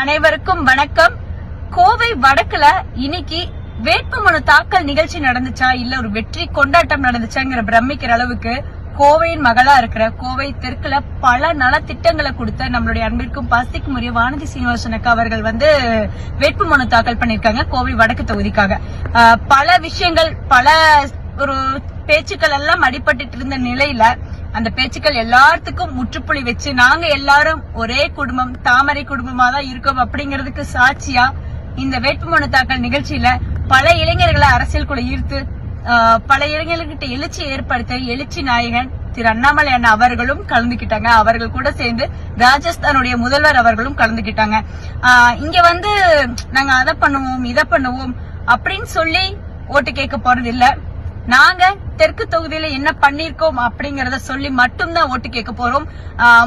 அனைவருக்கும் வணக்கம். கோவை வடக்குல இன்னைக்கு வேட்புமனு தாக்கல் நிகழ்ச்சி நடந்துச்சா இல்ல ஒரு வெற்றி கொண்டாட்டம் நடந்துச்சாங்கிற பிரமிக்கிற அளவுக்கு கோவையின் மகளா இருக்கிற கோவை தெற்குல பல நலத்திட்டங்களை கொடுத்த நம்மளுடைய அன்பிற்கும் பாசத்திற்கும் உரிய வானதி சீனிவாசன் அக்கா அவர்கள் வேட்புமனு தாக்கல் பண்ணிருக்காங்க கோவை வடக்கு தொகுதிக்காக. பல விஷயங்கள் பல ஒரு பேச்சுக்கள் எல்லாம் அடிபட்டு இருந்த நிலையில அந்த பேச்சுக்கள் எல்லாத்துக்கும் முற்றுப்புள்ளி வச்சு நாங்க எல்லாரும் ஒரே குடும்பம், தாமரை குடும்பமா தான் இருக்கோம் அப்படிங்கறதுக்கு சாட்சியா இந்த வேட்புமனு தாக்கல் நிகழ்ச்சியில பல இளைஞர்களை அரசியலுக்குள்ள ஈர்த்து பல இளைஞர்கிட்ட எழுச்சி ஏற்படுத்த எழுச்சி நாயகன் திரு அண்ணாமலை அண்ணா அவர்களும் கலந்துகிட்டாங்க. அவர்கள் கூட சேர்ந்து ராஜஸ்தானுடைய முதல்வர் அவர்களும் கலந்துகிட்டாங்க. இங்க நாங்க அதை பண்ணுவோம் இதை பண்ணுவோம் அப்படின்னு சொல்லி ஓட்டு கேட்க போறது இல்ல. நாங்க தெற்கு தொகுதியில என்ன பண்ணிருக்கோம் அப்படிங்கறத சொல்லி மட்டும்தான் ஓட்டு கேட்க போறோம்.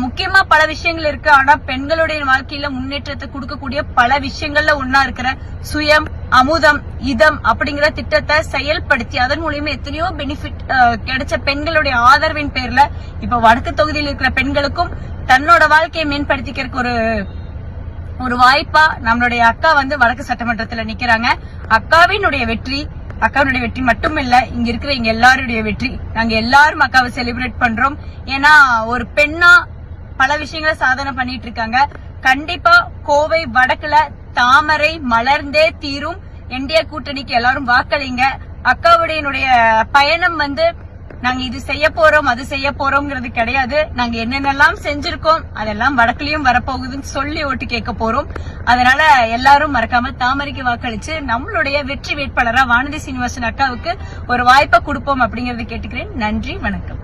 முக்கியமா பல விஷயங்கள் இருக்கு. ஆனா பெண்களுடைய வாழ்க்கையில முன்னேற்றத்தை கொடுக்கக்கூடிய பல விஷயங்கள்ல ஒன்னா இருக்கிற சுயம், அமுதம், இதம் அப்படிங்கிற திட்டத்தை செயல்படுத்தி அதன் மூலியமா எத்தனையோ பெனிஃபிட் கிடைச்ச பெண்களுடைய ஆதரவின் பேர்ல இப்ப வடக்கு தொகுதியில் இருக்கிற பெண்களுக்கும் தன்னோட வாழ்க்கையை மேம்படுத்திக்கிறதுக்கு ஒரு வாய்ப்பா நம்மளுடைய அக்கா வடக்கு சட்டமன்றத்துல நிக்கிறாங்க. அக்காவினுடைய வெற்றி மட்டும் இல்ல, இங்க இருக்கிற இங்க எல்லாருடைய வெற்றி. நாங்க எல்லாரும் அக்காவை செலிப்ரேட் பண்றோம். ஏன்னா ஒரு பெண்ணா பல விஷயங்களை சாதனை பண்ணிட்டு இருக்காங்க. கண்டிப்பா கோவை வடக்குல தாமரை மலர்ந்தே தீரும். என்டிஏ கூட்டணிக்கு எல்லாரும் வாக்களிங்க. அக்காவுடைய பயணம் நாங்க இது செய்ய போறோம் அது செய்ய போறோம்ங்கிறது கிடையாது. நாங்க என்னென்னலாம் செஞ்சிருக்கோம் அதெல்லாம் வடக்குலயும் வரப்போகுதுன்னு சொல்லி ஓட்டு கேட்க போறோம். அதனால எல்லாரும் மறக்காம தாமரைக்கு வாக்களிச்சு நம்மளுடைய வெற்றி வேட்பாளரா வானதி சீனிவாசன் அக்காவுக்கு ஒரு வாய்ப்பை கொடுப்போம் அப்படிங்கறத கேட்டுக்கிறேன். நன்றி, வணக்கம்.